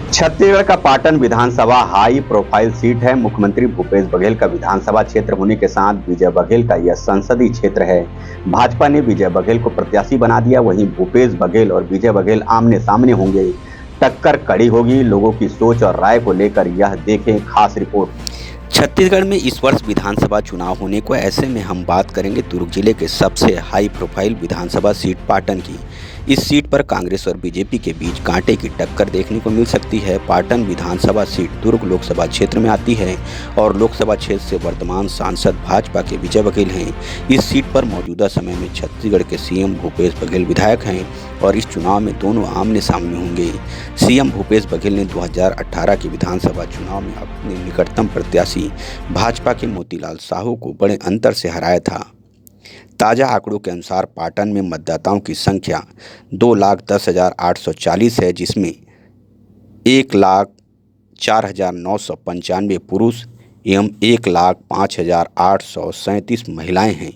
छत्तीसगढ़ का पाटन विधानसभा high profile seat है। मुख्यमंत्री भूपेश बघेल का विधानसभा क्षेत्र होने के साथ विजय बघेल का यह संसदीय क्षेत्र है। भाजपा ने विजय बघेल को प्रत्याशी बना दिया। वहीं भूपेश बघेल और विजय बघेल आमने सामने होंगे, टक्कर कड़ी होगी। लोगों की सोच और राय को लेकर यह देखें खास रिपोर्ट। छत्तीसगढ़ में इस वर्ष विधानसभा चुनाव होने को, ऐसे में हम बात करेंगे दुर्ग जिले के सबसे हाई प्रोफाइल विधानसभा सीट पाटन की। इस सीट पर कांग्रेस और बीजेपी के बीच कांटे की टक्कर देखने को मिल सकती है। पाटन विधानसभा सीट दुर्ग लोकसभा क्षेत्र में आती है और लोकसभा क्षेत्र से वर्तमान सांसद भाजपा के विजय बघेल हैं। इस सीट पर मौजूदा समय में छत्तीसगढ़ के सीएम भूपेश बघेल विधायक हैं और इस चुनाव में दोनों आमने सामने होंगे। सीएम भूपेश बघेल ने 2018 के विधानसभा चुनाव में अपने निकटतम प्रत्याशी भाजपा के मोतीलाल साहू को बड़े अंतर से हराया था। ताज़ा आंकड़ों के अनुसार पाटन में मतदाताओं की संख्या 2,10,840 है, जिसमें 1,04,995 पुरुष एवं 1,05,837 महिलाएं हैं।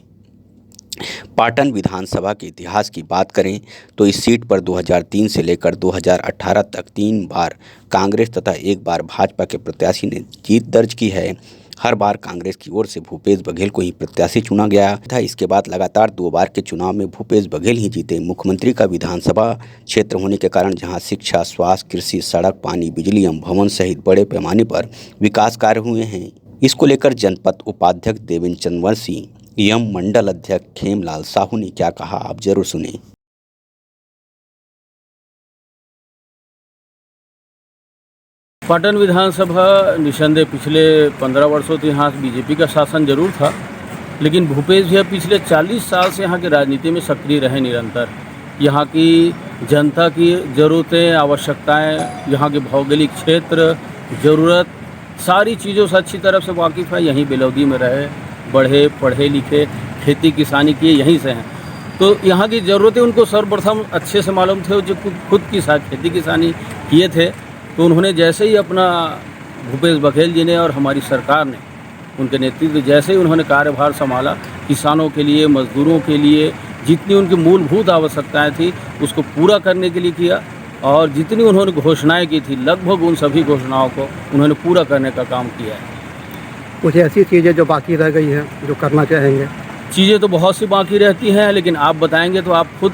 पाटन विधानसभा के इतिहास की बात करें तो इस सीट पर 2003 से लेकर 2018 तक 3 बार कांग्रेस तथा 1 बार भाजपा के प्रत्याशी ने जीत दर्ज की है। हर बार कांग्रेस की ओर से भूपेश बघेल को ही प्रत्याशी चुना गया था। इसके बाद लगातार 2 बार के चुनाव में भूपेश बघेल ही जीते। मुख्यमंत्री का विधानसभा क्षेत्र होने के कारण जहां शिक्षा, स्वास्थ्य, कृषि, सड़क, पानी, बिजली एवं भवन सहित बड़े पैमाने पर विकास कार्य हुए हैं। इसको लेकर जनपद उपाध्यक्ष देवेंद्र चंद्रवंशी एवं मंडल अध्यक्ष खेमलाल साहू ने क्या कहा, आप जरूर सुने। पाटन विधानसभा निसंदेह पिछले 15 वर्षों से यहाँ बीजेपी का शासन जरूर था, लेकिन भूपेश भैया पिछले 40 साल से यहाँ की राजनीति में सक्रिय रहे निरंतर। यहाँ की जनता की ज़रूरतें, आवश्यकताएं, यहाँ के भौगोलिक क्षेत्र, ज़रूरत, सारी चीज़ों से अच्छी तरह से वाकिफ़ है। यहीं बेलौदी में रहे, बढ़े, पढ़े लिखे, खेती किसानी किए, यहीं से हैं, तो यहाँ की ज़रूरतें उनको सर्वप्रथम अच्छे से मालूम थे। जो खुद की खेती किसानी किए थे, तो उन्होंने जैसे ही अपना भूपेश बघेल जी ने और हमारी सरकार ने उनके नेतृत्व जैसे ही उन्होंने कार्यभार संभाला, किसानों के लिए, मजदूरों के लिए जितनी उनकी मूलभूत आवश्यकताएं थी उसको पूरा करने के लिए किया, और जितनी उन्होंने घोषणाएं की थी लगभग उन सभी घोषणाओं को उन्होंने पूरा करने का काम किया है। कुछ ऐसी चीज़ें जो बाकी रह गई हैं जो करना चाहेंगे? चीज़ें तो बहुत सी बाकी रहती हैं, लेकिन आप बताएंगे तो आप खुद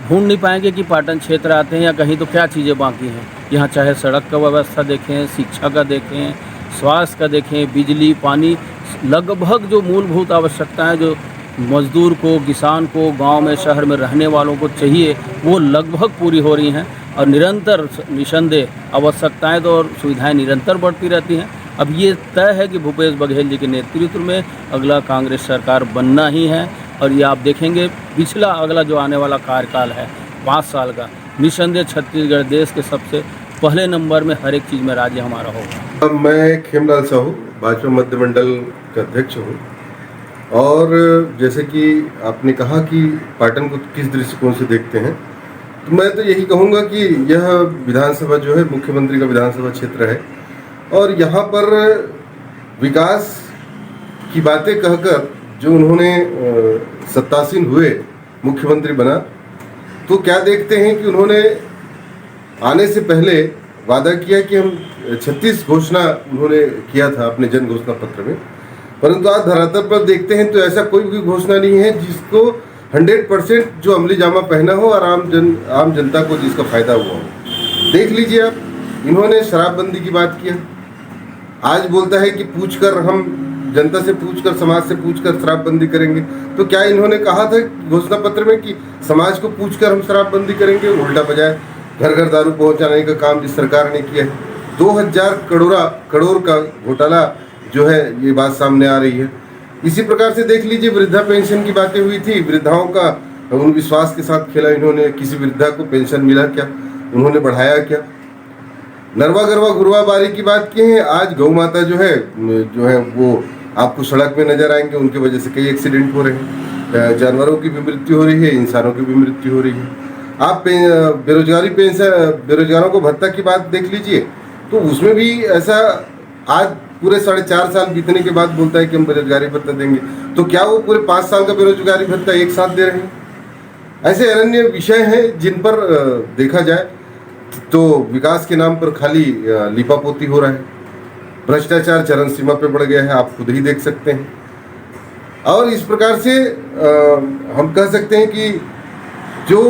ढूंढ नहीं पाएंगे कि पाटन क्षेत्र आते हैं या कहीं तो क्या चीज़ें बाकी हैं। यहाँ चाहे सड़क का व्यवस्था देखें, शिक्षा का देखें, स्वास्थ्य का देखें, बिजली, पानी, लगभग जो मूलभूत आवश्यकताएं जो मजदूर को, किसान को, गांव में, शहर में रहने वालों को चाहिए, वो लगभग पूरी हो रही हैं। और निरंतर निसंदेह आवश्यकताएं तो और सुविधाएं निरंतर बढ़ती रहती हैं। अब ये तय है कि भूपेश बघेल जी के नेतृत्व में अगला कांग्रेस सरकार बनना ही है, और ये आप देखेंगे पिछला अगला जो आने वाला कार्यकाल है 5 साल का, निसंदेह छत्तीसगढ़ देश के सबसे पहले नंबर में हर एक चीज़ में राज्य हमारा होगा। मैं खेमलाल साहू भाजपा मध्य मंडल का अध्यक्ष हूँ, और जैसे कि आपने कहा कि पाटन को किस दृष्टिकोण से देखते हैं, तो मैं तो यही कहूँगा कि यह विधानसभा जो है मुख्यमंत्री का विधानसभा क्षेत्र है, और यहाँ पर विकास की बातें कहकर जो उन्होंने सत्तासीन हुए, मुख्यमंत्री बना, तो क्या देखते हैं कि उन्होंने आने से पहले वादा किया कि हम 36 घोषणा उन्होंने किया था अपने जन घोषणा पत्र में, परंतु आज धरातल पर देखते हैं तो ऐसा कोई भी घोषणा नहीं है जिसको 100% जो अमली जामा पहना हो और आम जनता को जिसका फायदा हुआ हो। देख लीजिए आप, इन्होंने शराबबंदी की बात किया, आज बोलता है कि पूछकर, हम जनता से पूछकर, समाज से पूछकर शराबबंदी करेंगे। तो क्या इन्होंने कहा था घोषणा पत्र में कि समाज को पूछकर हम शराबबंदी करेंगे? उल्टा बजाय घर घर दारू पहुंचाने का काम जिस सरकार ने किया है, 2000 करोड़ का घोटाला जो है, ये बात सामने आ रही है। इसी प्रकार से देख लीजिए, वृद्धा पेंशन की बातें हुई थी, वृद्धाओं का उन विश्वास के साथ खेला इन्होंने। किसी वृद्धा को पेंशन मिला क्या? उन्होंने बढ़ाया क्या? नरवा गरवा गुरवा बारी की बात की है। आज गौ माता जो है वो आपको सड़क में नजर आएंगे, उनकी वजह से कई एक्सीडेंट हो रहे हैं, जानवरों की भी मृत्यु हो रही है, इंसानों की भी मृत्यु हो रही है। आप बेरोजगारों को भत्ता की बात देख लीजिए, तो उसमें भी ऐसा आज पूरे 4.5 साल बीतने के बाद बोलता है कि हम बेरोजगारी भत्ता देंगे। तो क्या वो पूरे 5 साल का बेरोजगारी भत्ता एक साथ दे रहे हैं? ऐसे अन्य विषय हैं जिन पर देखा जाए तो विकास के नाम पर खाली लीपापोती हो रहा है। भ्रष्टाचार चरम सीमा पे बढ़ गया है, आप खुद ही देख सकते हैं। और इस प्रकार से हम कह सकते हैं कि जो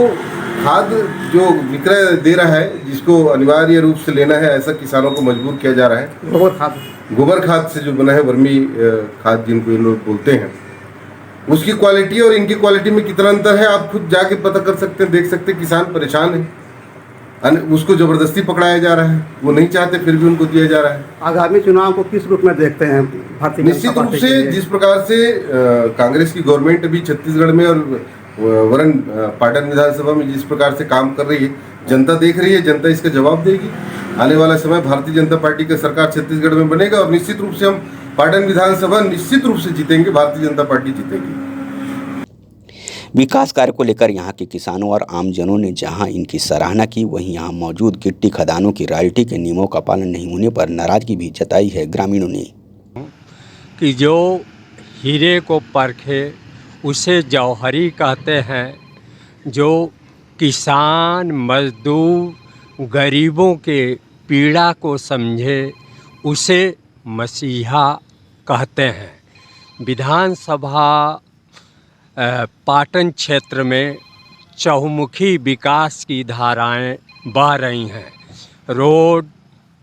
खाद जो विक्रय दे रहा है, जिसको अनिवार्य रूप से लेना है, ऐसा किसानों को मजबूर किया जा रहा है। गोबर खाद से जो बना है, वर्मी खाद जिनको इन लोग बोलते हैं, उसकी क्वालिटी और इनकी क्वालिटी में कितना अंतर है आप खुद जाके पता कर सकते हैं, देख सकते हैं। किसान परेशान है, उसको जबरदस्ती पकड़ाया जा रहा है, वो नहीं चाहते फिर भी उनको दिया जा रहा है। आगामी चुनाव को किस रूप में देखते हैं भारतीय जनता निश्चित रूप पार्टी से जिस प्रकार से कांग्रेस की गवर्नमेंट अभी छत्तीसगढ़ में और वरन पाटन विधानसभा में जिस प्रकार से काम कर रही है, जनता देख रही है, जनता इसका जवाब देगी। आने वाला समय भारतीय जनता पार्टी का सरकार छत्तीसगढ़ में बनेगा और निश्चित रूप से हम पाटन विधानसभा निश्चित रूप से जीतेंगे, भारतीय जनता पार्टी जीतेगी। विकास कार्य को लेकर यहाँ के किसानों और आमजनों ने जहाँ इनकी सराहना की, वहीं यहाँ मौजूद गिट्टी खदानों की रॉयल्टी के नियमों का पालन नहीं होने पर नाराजगी भी जताई है ग्रामीणों ने। कि जो हीरे को परखे उसे जौहरी कहते हैं, जो किसान मजदूर गरीबों के पीड़ा को समझे उसे मसीहा कहते हैं। विधानसभा पाटन क्षेत्र में चहुमुखी विकास की धाराएं बह रही हैं। रोड,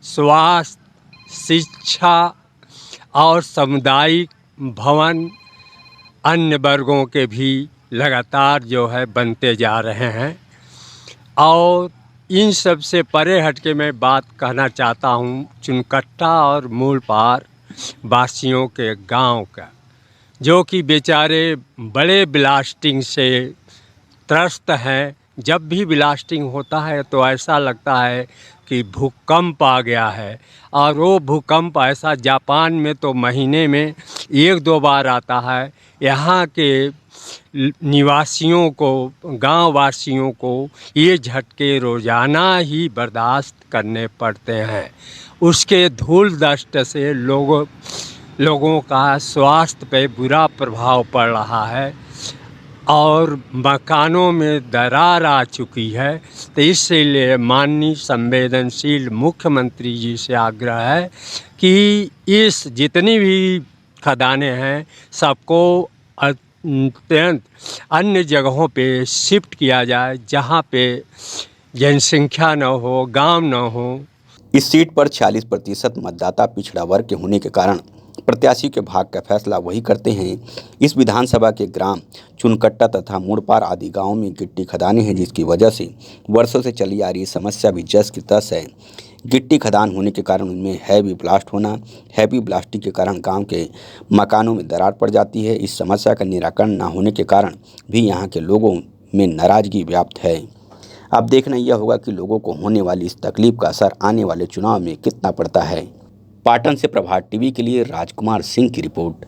स्वास्थ्य, शिक्षा और सामुदायिक भवन अन्य वर्गों के भी लगातार जो है बनते जा रहे हैं। और इन सब से परे हट के मैं बात कहना चाहता हूँ चुनकट्टा और मूलपार वासियों के गांव का, जो कि बेचारे बड़े ब्लास्टिंग से त्रस्त हैं। जब भी ब्लास्टिंग होता है तो ऐसा लगता है कि भूकंप आ गया है, और वो भूकंप ऐसा जापान में तो महीने में 1-2 बार आता है। यहाँ के निवासियों को, गांव वासियों को ये झटके रोज़ाना ही बर्दाश्त करने पड़ते हैं। उसके धूल दस्ट से लोगों का स्वास्थ्य पे बुरा प्रभाव पड़ रहा है और मकानों में दरार आ चुकी है। तो इसलिए माननीय संवेदनशील मुख्यमंत्री जी से आग्रह है कि इस जितनी भी खदानें हैं सबको अत्यंत अन्य जगहों पे शिफ्ट किया जाए, जहाँ पे जनसंख्या न हो, गांव न हो। इस सीट पर 46% मतदाता पिछड़ा वर्ग के होने के कारण प्रत्याशी के भाग्य का फैसला वही करते हैं। इस विधानसभा के ग्राम चुनकट्टा तथा मुड़पार आदि गांवों में गिट्टी खदानें हैं, जिसकी वजह से वर्षों से चली आ रही समस्या भी जस की तस है। गिट्टी खदान होने के कारण उनमें हैवी ब्लास्ट होना, हैवी ब्लास्टिंग के कारण गांव के मकानों में दरार पड़ जाती है। इस समस्या का निराकरण न होने के कारण भी यहाँ के लोगों में नाराजगी व्याप्त है। अब देखना यह होगा कि लोगों को होने वाली इस तकलीफ का असर आने वाले चुनाव में कितना पड़ता है। पाटन से प्रभात टीवी के लिए राजकुमार सिंह की रिपोर्ट।